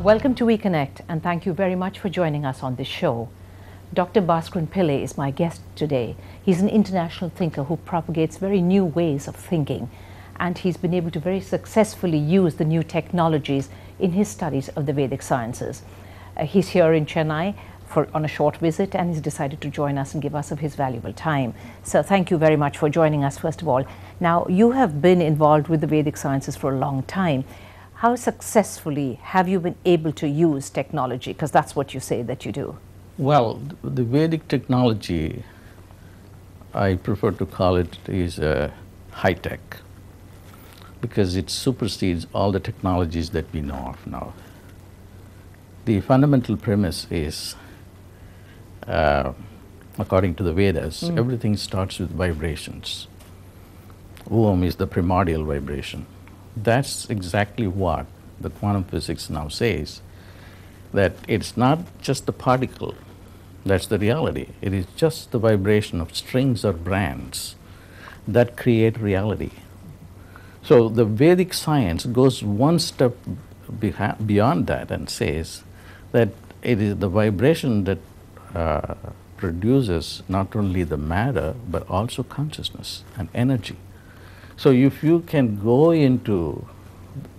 Welcome to We Connect, and thank you very much for joining us on this show. Dr. Pillai is my guest today. He's an international thinker who propagates very new ways of thinking, and he's been able to very successfully use the new technologies in his studies of the Vedic sciences. He's here in Chennai on a short visit, and he's decided to join us and give us of his valuable time. So thank you very much for joining us, first of all. Now, you have been involved with the Vedic sciences for a long time. How successfully have you been able to use technology? Because that's what you say that you do. Well, the Vedic technology, I prefer to call it, is high tech, because it supersedes all the technologies that we know of now. The fundamental premise is, according to the Vedas, everything starts with vibrations. Om is the primordial vibration. That's exactly what the quantum physics now says, that it's not just the particle that's the reality. It is just the vibration of strings or bands that create reality. So the Vedic science goes one step beyond that and says that it is the vibration that produces not only the matter but also consciousness and energy. So if you can go into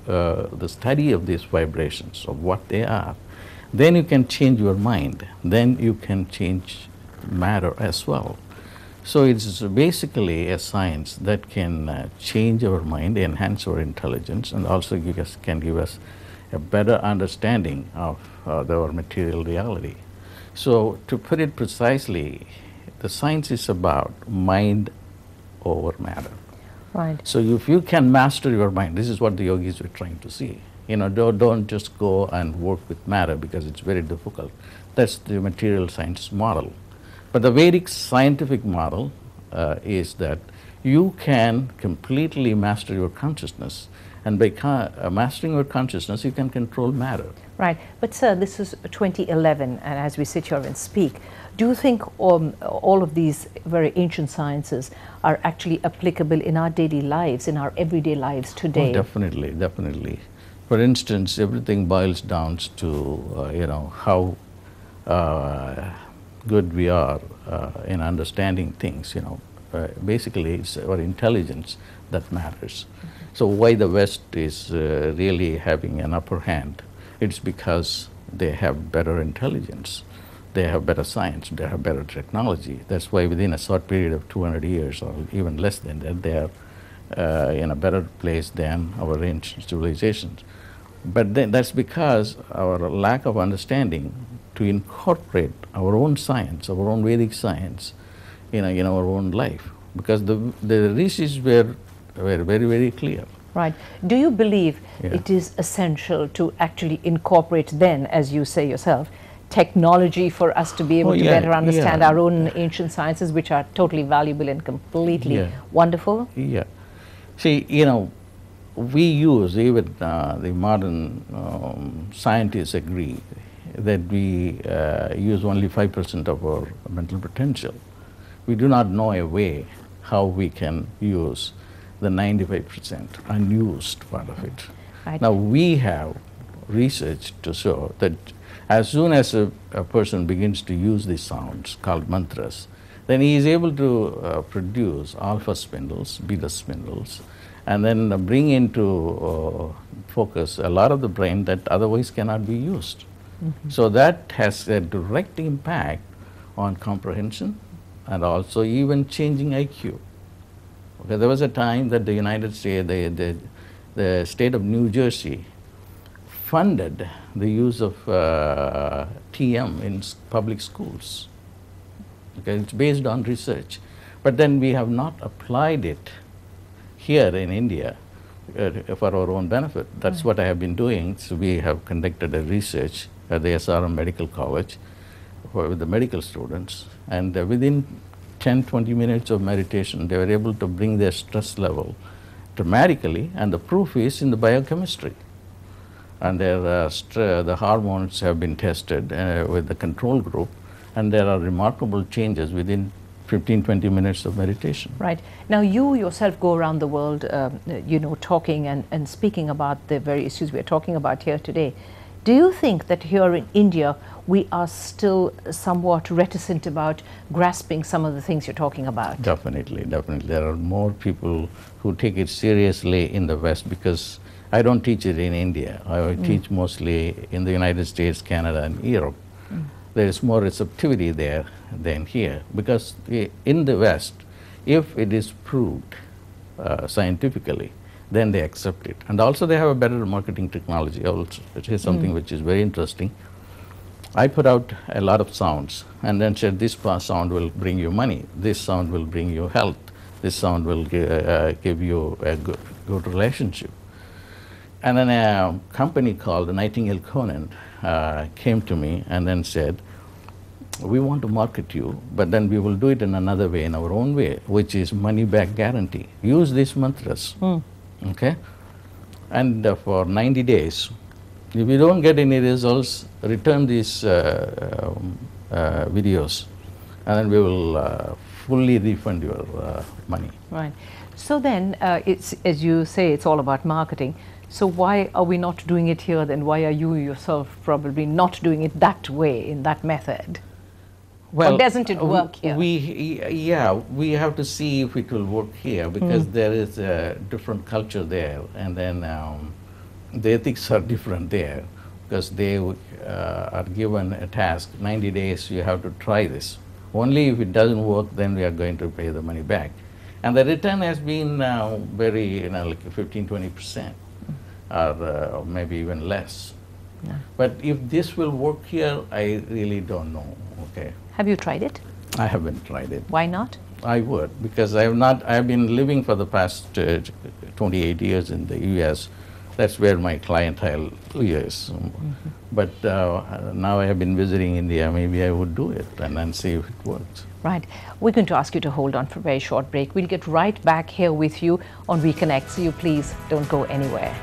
the study of these vibrations, of what they are, then you can change your mind. Then you can change matter as well. So it's basically a science that can change our mind, enhance our intelligence, and also can give us a better understanding of our material reality. So to put it precisely, the science is about mind over matter. Right. So if you can master your mind, this is what the yogis were trying to see. You know, don't just go and work with matter because it's very difficult. That's the material science model. But the Vedic scientific model is that you can completely master your consciousness, and by mastering your consciousness, you can control matter. Right. But sir, this is 2011, and as we sit here and speak, do you think all of these very ancient sciences are actually applicable in our daily lives, in our everyday lives today? Oh, definitely, definitely. For instance, everything boils down to you know, how good we are in understanding things. You know, basically it's our intelligence that matters. So why the West is really having an upper hand? It's because they have better intelligence, they have better science, they have better technology. That's why within a short period of 200 years or even less than that, they are in a better place than our ancient civilizations. But then that's because our lack of understanding to incorporate our own science, our own Vedic science, in our own life. Because the rishis were very, very clear. Right. Do you believe it is essential to actually incorporate then, as you say yourself, technology for us to be able to better understand our own ancient sciences, which are totally valuable and completely wonderful? Yeah. See, you know, we use, even the modern scientists agree that we use only 5% of our mental potential. We do not know a way how we can use the 95% unused part of it. Right. Now we have research to show that as soon as a person begins to use these sounds called mantras, then he is able to produce alpha spindles, beta spindles, and then bring into focus a lot of the brain that otherwise cannot be used. So that has a direct impact on comprehension and also even changing IQ. Okay, there was a time that the United States, the state of New Jersey funded the use of TM in public schools. Okay, it's based on research. But then we have not applied it here in India for our own benefit. That's what I have been doing. So we have conducted a research at the SRM Medical College with the medical students, and within 10-20 minutes of meditation, they were able to bring their stress level dramatically, and the proof is in the biochemistry. And the hormones have been tested with the control group, and there are remarkable changes within 15-20 minutes of meditation. Right. Now you yourself go around the world, you know, talking and speaking about the very issues we're talking about here today. Do you think that here in India we are still somewhat reticent about grasping some of the things you're talking about? Definitely, definitely. There are more people who take it seriously in the West, because I don't teach it in India. I teach mostly in the United States, Canada, and Europe. There is more receptivity there than here, because in the West, if it is proved scientifically, then they accept it. And also they have a better marketing technology also, which is something which is very interesting. I put out a lot of sounds and then said, this sound will bring you money, this sound will bring you health, this sound will give you a good relationship. And then a company called Nightingale Conant came to me and then said, we want to market you, but then we will do it in another way, in our own way, which is money back guarantee. Use these mantras, okay? And for 90 days, if you don't get any results, return these videos, and then we will fully refund your money. Right. So then, it's, as you say, it's all about marketing. So why are we not doing it here then? Why are you yourself probably not doing it that way, in that method? Well, or doesn't it work here? We have to see if it will work here, because there is a different culture there, and then the ethics are different there, because they are given a task, 90 days you have to try this. Only if it doesn't work, then we are going to pay the money back. And the return has been very, like 15–20%, or maybe even less. Yeah. But if this will work here, I really don't know. Okay. Have you tried it? I haven't tried it. Why not? I would, because I have been living for the past 28 years in the US. That's where my clientele is. But now I have been visiting India, maybe I would do it and then see if it works. Right. We're going to ask you to hold on for a very short break. We'll get right back here with you on WeConnect, so you please don't go anywhere.